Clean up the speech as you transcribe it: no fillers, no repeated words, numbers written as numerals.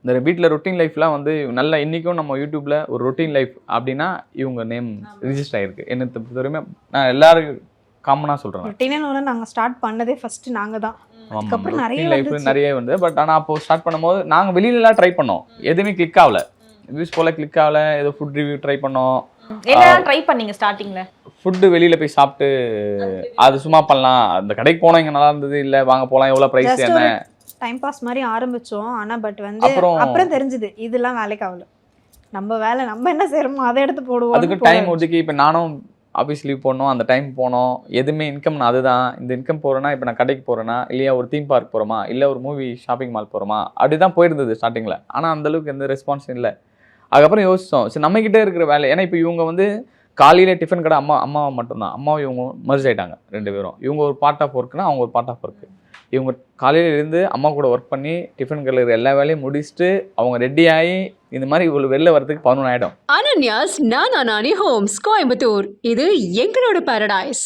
இந்த வீட்டில் ரொட்டீன் லைஃப்லாம் வந்து நல்லா இன்றைக்கும் நம்ம யூடியூப்பில் ஒரு ரொட்டீன் லைஃப் அப்படின்னா இவங்க நேம் ரிஜிஸ்டர் ஆகிருக்கு. என்னை பொறுத்தவரையுமே நான் எல்லாரும் காமனாக சொல்கிறேன். ரொட்டீனாக நாங்கள் ஸ்டார்ட் பண்ணதே ஃபஸ்ட்டு நாங்கள் தான். அதுக்கப்புறம் நிறைய லைஃப் நிறைய வந்து பட் ஆனால் அப்போது ஸ்டார்ட் பண்ணும்போது நாங்கள் வெளியிலலாம் ட்ரை பண்ணோம், எதுவுமே கிளிக் ஆகல. வியூஸ் போல் கிளிக் ஆகல. ஏதோ ஃபுட் ரிவ்யூ ட்ரை பண்ணோம். என்னெல்லாம் ட்ரை பண்ணீங்க ஸ்டார்டிங்கில்? ஃபுட்டு வெளியில் போய் சாப்பிட்டு அது சும்மா பண்ணலாம், அந்த கடைக்கு போனால் இங்கே நல்லா இருந்தது, இல்லை வாங்க போகலாம், எவ்வளோ ப்ரைஸ் என்ன டைம் பாஸ் மாதிரி ஆரம்பித்தோம். ஆனால் பட் வந்து அப்புறம் தெரிஞ்சுது இதெல்லாம் வேலைக்கு ஆகல. நம்ம வேலை நம்ம என்ன செய்கிறோமோ அதை எடுத்து போடுவோம். அதுக்கு டைம் ஒதுக்கி இப்போ நானும் ஆஃபீஸ் லீவ் போடணும், அந்த டைம் போனோம். எதுவுமே இன்கம் அதுதான். இந்த இன்கம் போகிறேன்னா இப்போ நான் கடைக்கு போகிறேன்னா, இல்லையா ஒரு தீம் பார்க் போகிறோமா, இல்லை ஒரு மூவி ஷாப்பிங் மால் போகிறோமா, அப்படி தான் போயிருந்தது ஸ்டார்டிங்கில். ஆனால் அந்தளவுக்கு எந்த ரெஸ்பான்ஸும் இல்லை. அதுக்கப்புறம் யோசித்தோம், சரி நம்மக்கிட்டே இருக்கிற வேலை. ஏன்னா இப்போ இவங்க வந்து காலையில் டிஃபன் கடை அம்மாவை மட்டும்தான், அம்மாவும் இவங்க மர்ஜ் ஆகிட்டாங்க 2 பேரும். இவங்க ஒரு பார்ட் ஆஃப் ஒர்க்குனா அவங்க ஒரு பார்ட் ஆஃப் ஒர்க்கு. இவங்க காலையில் இருந்து அம்மா கூட ஒர்க் பண்ணி டிஃபன் கடையில் எல்லா வேலையும் முடிச்சுட்டு அவங்க ரெடி ஆகி இந்த மாதிரி இவ்வளோ வெளில வரதுக்கு 11 ஆகிடும். அனன்யாஸ் நானா நானி ஹோம்ஸ் கோயம்புத்தூர், இது எங்களோட பாரடைஸ்.